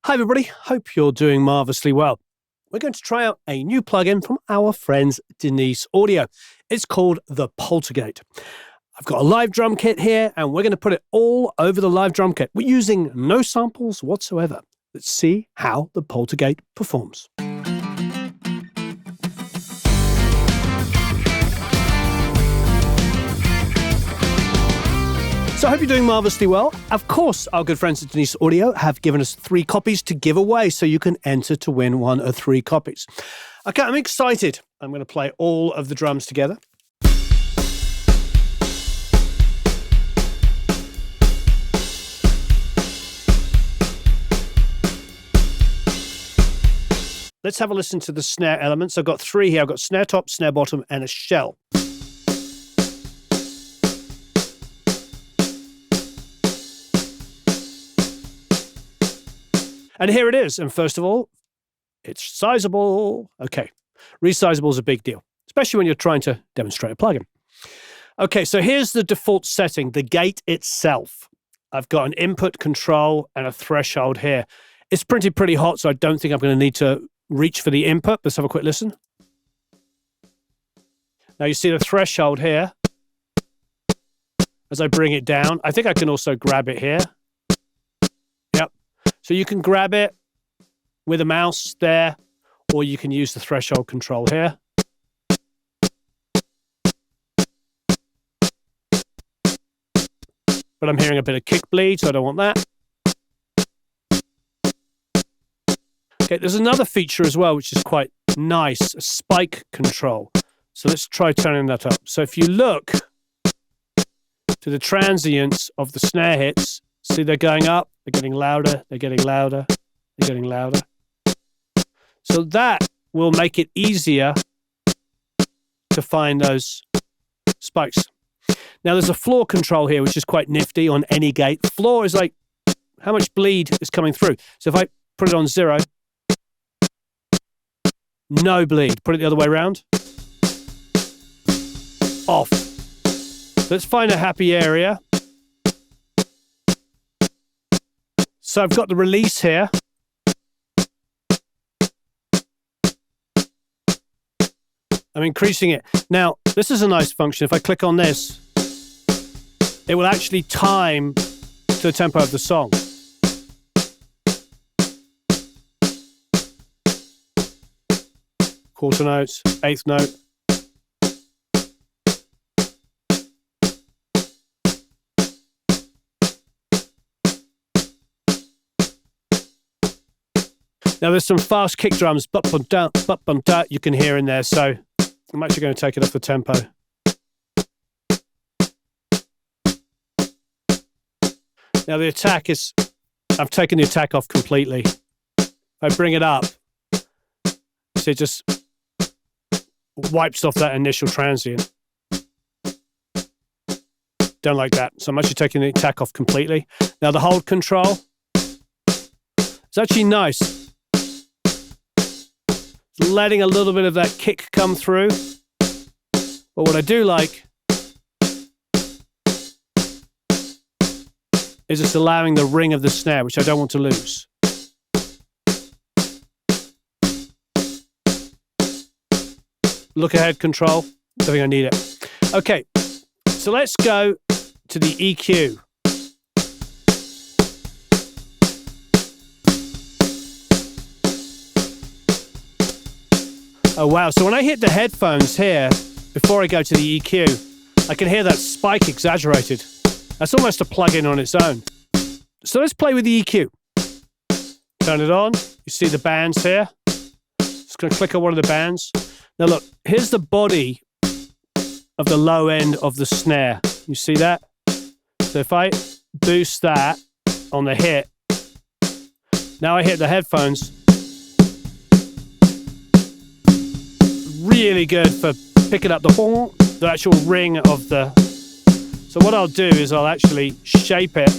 Hi everybody, hope you're doing marvellously well. We're going to try out a new plugin from our friends Denise Audio. It's called the Poltergate. I've got a live drum kit here and we're going to put it all over the live drum kit. We're using no samples whatsoever. Let's see how the Poltergate performs. So I hope you're doing marvellously well. Of course, our good friends at Denise Audio have given us 3 copies to give away, so you can enter to win one of 3 copies. Okay, I'm excited. I'm going to play all of the drums together. Let's have a listen to the snare elements. I've got 3 here. I've got snare top, snare bottom, and a shell. And here it is. And first of all, it's sizable. Okay, resizable is a big deal, especially when you're trying to demonstrate a plugin. Okay, so here's the default setting, the gate itself. I've got an input control and a threshold here. It's printed pretty hot, so I don't think I'm going to need to reach for the input. Let's have a quick listen. Now you see the threshold here. As I bring it down, I think I can also grab it here. Yep. So you can grab it with a mouse there, or you can use the threshold control here. But I'm hearing a bit of kick bleed, so I don't want that. Okay, there's another feature as well, which is quite nice, a spike control. So let's try turning that up. So if you look to the transients of the snare hits, see they're going up, they're getting louder, they're getting louder, they're getting louder. So that will make it easier to find those spikes. Now there's a floor control here, which is quite nifty on any gate. Floor is like how much bleed is coming through. So if I put it on 0, no bleed. Put it the other way around. Off. Let's find a happy area. So I've got the release here. I'm increasing it. Now, this is a nice function. If I click on this, it will actually time to the tempo of the song. Quarter notes, 8th note. Now there's some fast kick drums, but you can hear in there, so I'm actually going to take it off the tempo. Now the attack is, I've taken the attack off completely. If I bring it up, see it just wipes off that initial transient. Don't like that. So I'm actually taking the attack off completely. Now the hold control, it's actually nice. It's letting a little bit of that kick come through. But what I do like is it's allowing the ring of the snare, which I don't want to lose. Look ahead control. I think I need it. Okay, so let's go to the EQ. Oh wow, so when I hit the headphones here, before I go to the EQ, I can hear that spike exaggerated. That's almost a plug-in on its own. So let's play with the EQ. Turn it on. You see the bands here. Just going to click on one of the bands. Now look, here's the body of the low end of the snare. You see that? So if I boost that on the hit, now I hit the headphones. Really good for picking up the actual ring of the... So what I'll do is I'll actually shape it.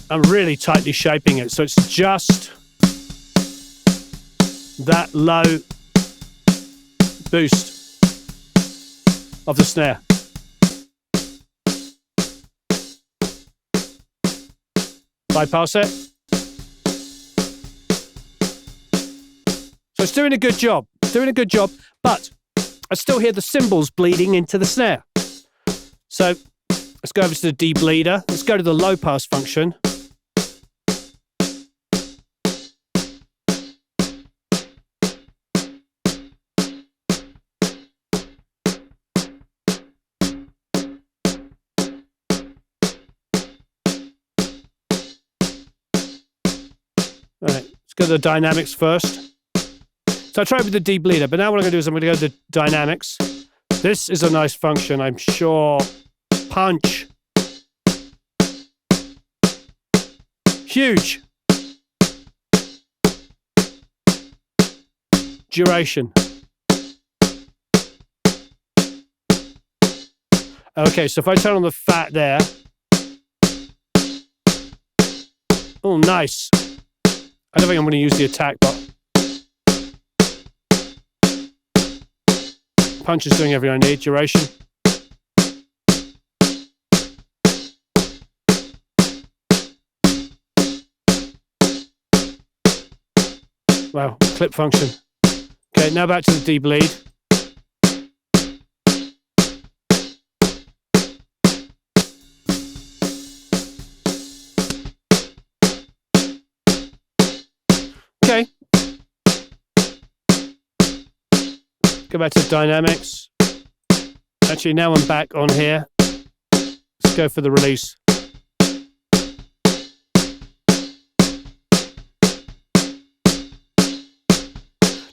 I'm really tightly shaping it, so it's just that low boost of the snare. Bypass it. So it's doing a good job, but I still hear the cymbals bleeding into the snare. So let's go over to the debleeder. Let's go to the low pass function. All right, let's go to the dynamics first. So I tried with the debleeder, but now what I'm going to do is I'm going to go to the dynamics. This is a nice function, I'm sure. Punch. Huge. Duration. Okay, so if I turn on the fat there. Oh, nice. I don't think I'm going to use the attack, but punch is doing everything I need. Duration. Wow, clip function. Okay, now back to the debleed. Okay. Go back to dynamics. Actually, now I'm back on here. Let's go for the release.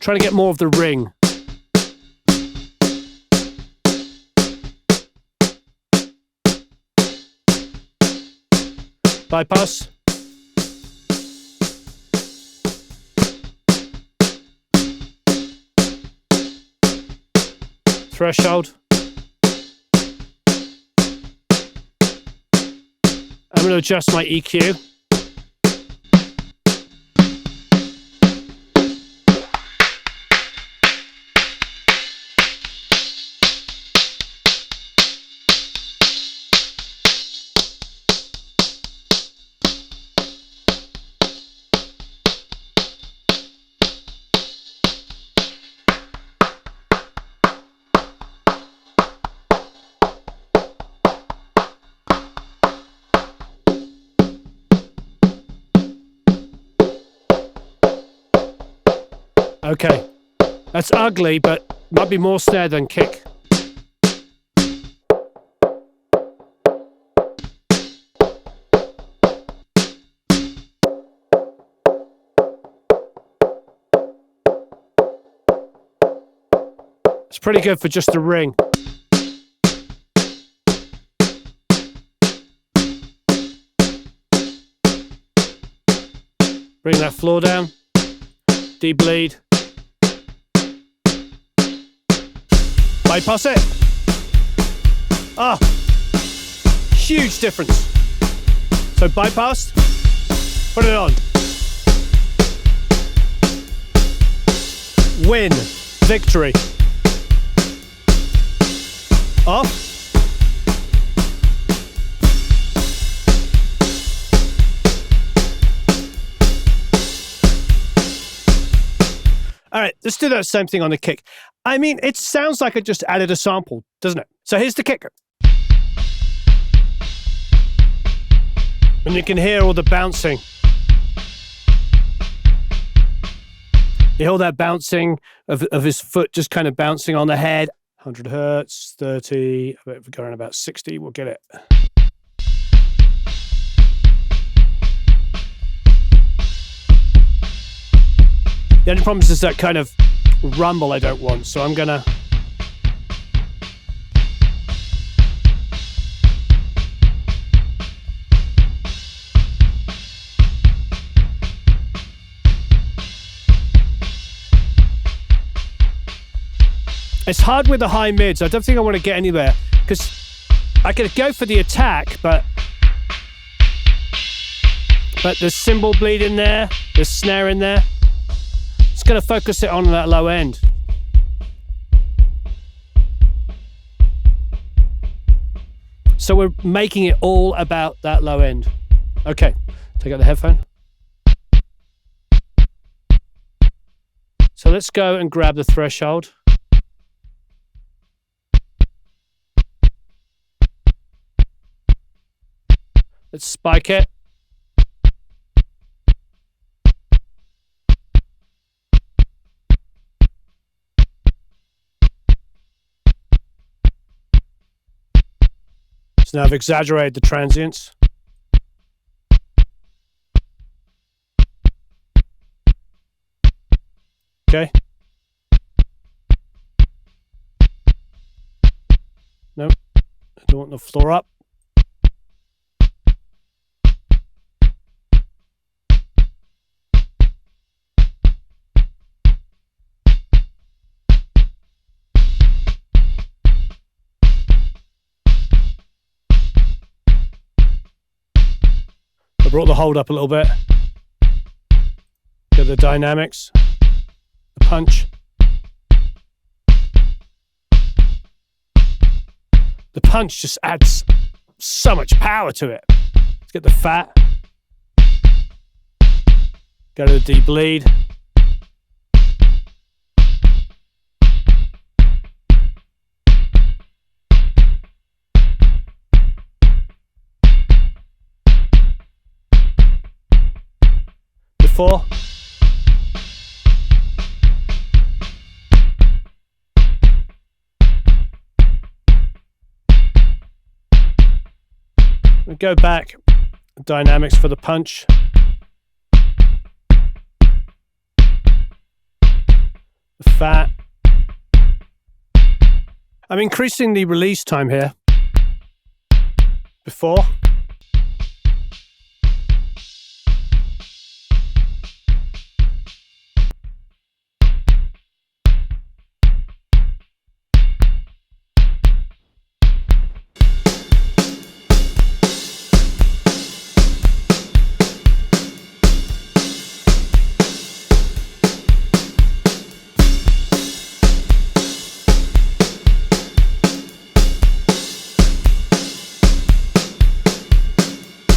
Trying to get more of the ring. Bypass. Threshold. I'm going to adjust my EQ. Okay, that's ugly, but might be more snare than kick. It's pretty good for just a ring. Bring that floor down. Debleed. Bypass it. Ah, huge difference. So bypassed, put it on. Win, victory. Off. All right, let's do that same thing on the kick. I mean, it sounds like I just added a sample, doesn't it? So here's the kick. And you can hear all the bouncing. You hear all that bouncing of his foot just kind of bouncing on the head. 100 hertz, 30, if we go around about 60, we'll get it. The only problem is that kind of rumble I don't want, so I'm gonna it's hard with the high mids. I don't think I want to get anywhere because I could go for the attack, but there's cymbal bleed in there, there's snare in there. Let's going to focus it on that low end. So we're making it all about that low end. Okay, take out the headphone. So let's go and grab the threshold. Let's spike it. So now I've exaggerated the transients. Okay. Nope. I don't want the floor up. I brought the hold up a little bit. Get the dynamics, the punch. The punch just adds so much power to it. Let's get the fat. Go to the deep bleed. Before. We go back, dynamics for the punch. The fat. I'm increasing the release time here. Before.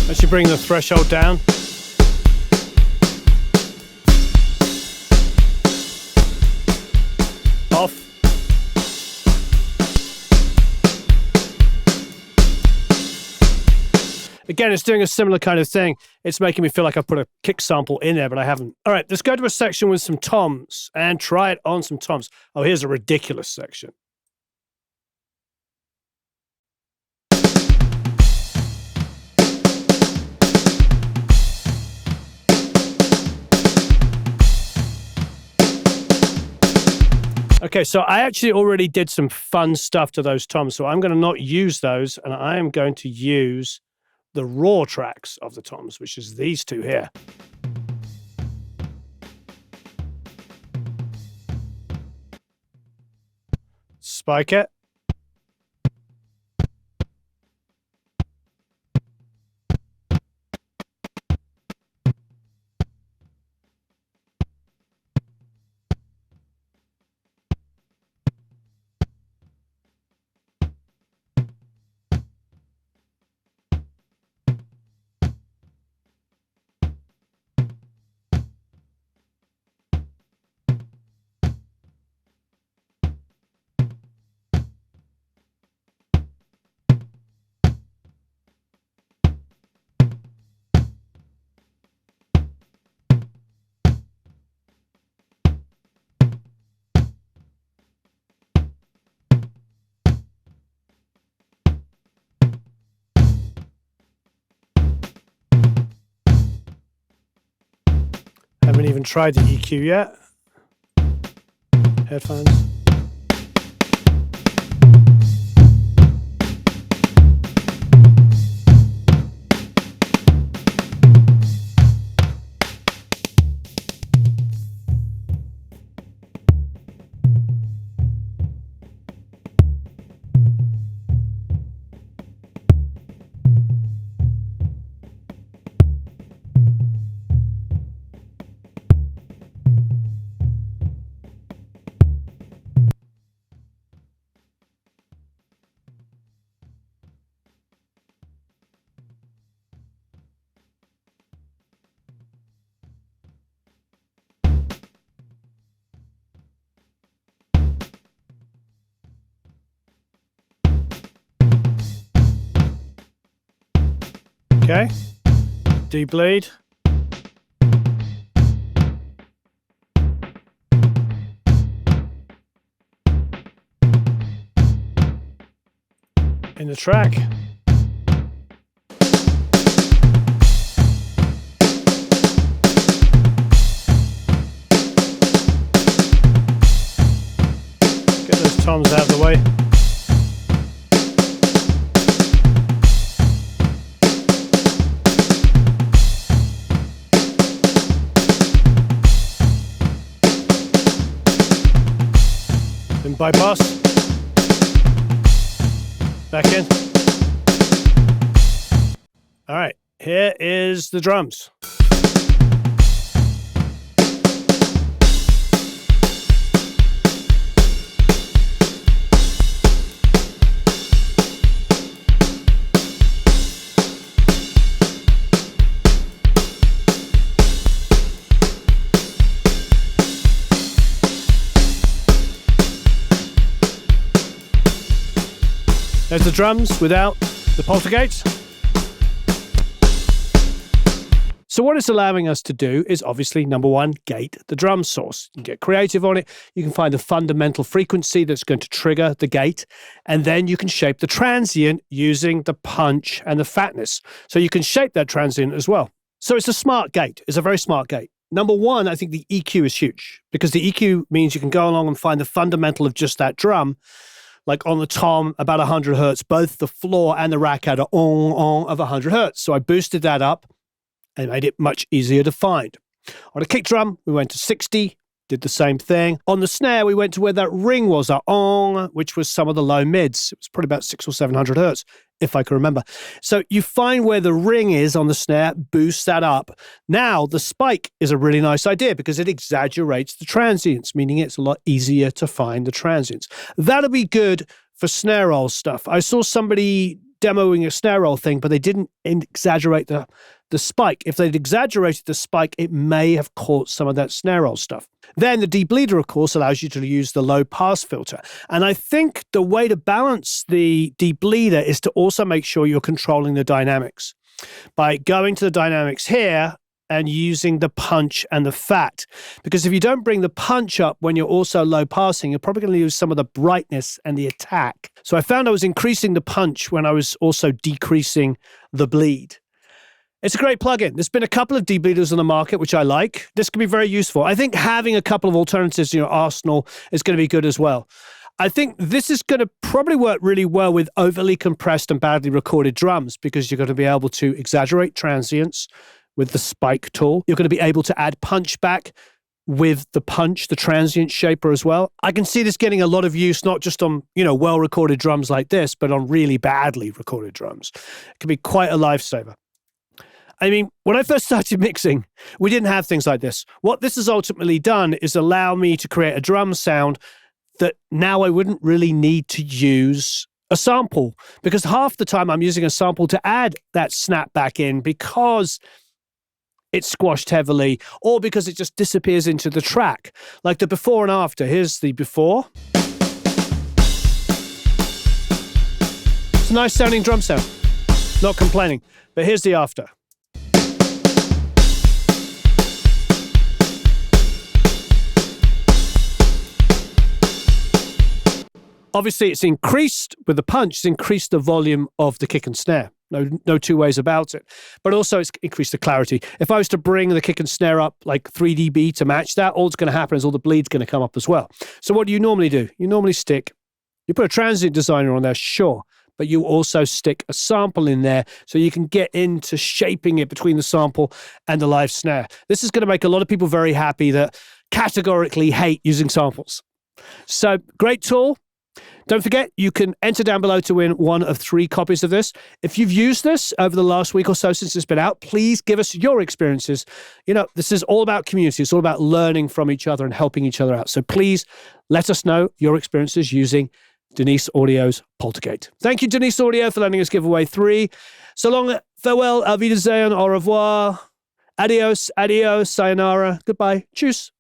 As you bring the threshold down. Off. Again, it's doing a similar kind of thing. It's making me feel like I've put a kick sample in there, but I haven't. All right, let's go to a section with some toms and try it on some toms. Oh, here's a ridiculous section. Okay, so I actually already did some fun stuff to those toms, so I'm going to not use those, and I am going to use the raw tracks of the toms, which is these two here. Spike it. Haven't even tried the EQ yet. Headphones. Okay. D-bleed. In the track. Get those toms out of the way. Then bypass. Back in. All right, here is the drums. There's the drums without the Poltergate. So what it's allowing us to do is obviously, number one, gate the drum source. You can get creative on it. You can find the fundamental frequency that's going to trigger the gate. And then you can shape the transient using the punch and the fatness. So you can shape that transient as well. So it's a smart gate. It's a very smart gate. Number one, I think the EQ is huge because the EQ means you can go along and find the fundamental of just that drum. Like on the tom, about 100 hertz, both the floor and the rack had a on of 100 hertz. So I boosted that up and made it much easier to find. On a kick drum, we went to 60, did the same thing. On the snare, we went to where that ring was, that on, which was some of the low mids. It was probably about 600 or 700 hertz, if I can remember. So you find where the ring is on the snare, boost that up. Now, the spike is a really nice idea because it exaggerates the transients, meaning it's a lot easier to find the transients. That'll be good for snare roll stuff. I saw somebody demoing a snare roll thing, but they didn't exaggerate the spike. If they'd exaggerated the spike, it may have caught some of that snare roll stuff. Then the debleeder, of course, allows you to use the low pass filter. And I think the way to balance the debleeder is to also make sure you're controlling the dynamics by going to the dynamics here and using the punch and the fat. Because if you don't bring the punch up when you're also low passing, you're probably going to lose some of the brightness and the attack. So I found I was increasing the punch when I was also decreasing the bleed. It's a great plugin. There's been a couple of debleeders on the market, which I like. This can be very useful. I think having a couple of alternatives in your arsenal is going to be good as well. I think this is going to probably work really well with overly compressed and badly recorded drums because you're going to be able to exaggerate transients with the spike tool. You're going to be able to add punch back with the punch, the transient shaper as well. I can see this getting a lot of use, not just on, well-recorded drums like this, but on really badly recorded drums. It can be quite a lifesaver. I mean, when I first started mixing, we didn't have things like this. What this has ultimately done is allow me to create a drum sound that now I wouldn't really need to use a sample because half the time I'm using a sample to add that snap back in because it's squashed heavily or because it just disappears into the track. Like the before and after. Here's the before. It's a nice sounding drum sound. Not complaining. But here's the after. Obviously, it's increased with the punch, it's increased the volume of the kick and snare. No two ways about it. But also, it's increased the clarity. If I was to bring the kick and snare up like 3 dB to match that, all that's going to happen is all the bleed's going to come up as well. So what do you normally do? You normally you put a transient designer on there, sure, but you also stick a sample in there so you can get into shaping it between the sample and the live snare. This is going to make a lot of people very happy that categorically hate using samples. So, great tool. Don't forget, you can enter down below to win one of 3 copies of this. If you've used this over the last week or so since it's been out, please give us your experiences. This is all about community. It's all about learning from each other and helping each other out. So please let us know your experiences using Denise Audio's Poltergate. Thank you, Denise Audio, for letting us give away 3. So long, farewell, auf Wiedersehen, au revoir, adios, sayonara, goodbye, tschüss.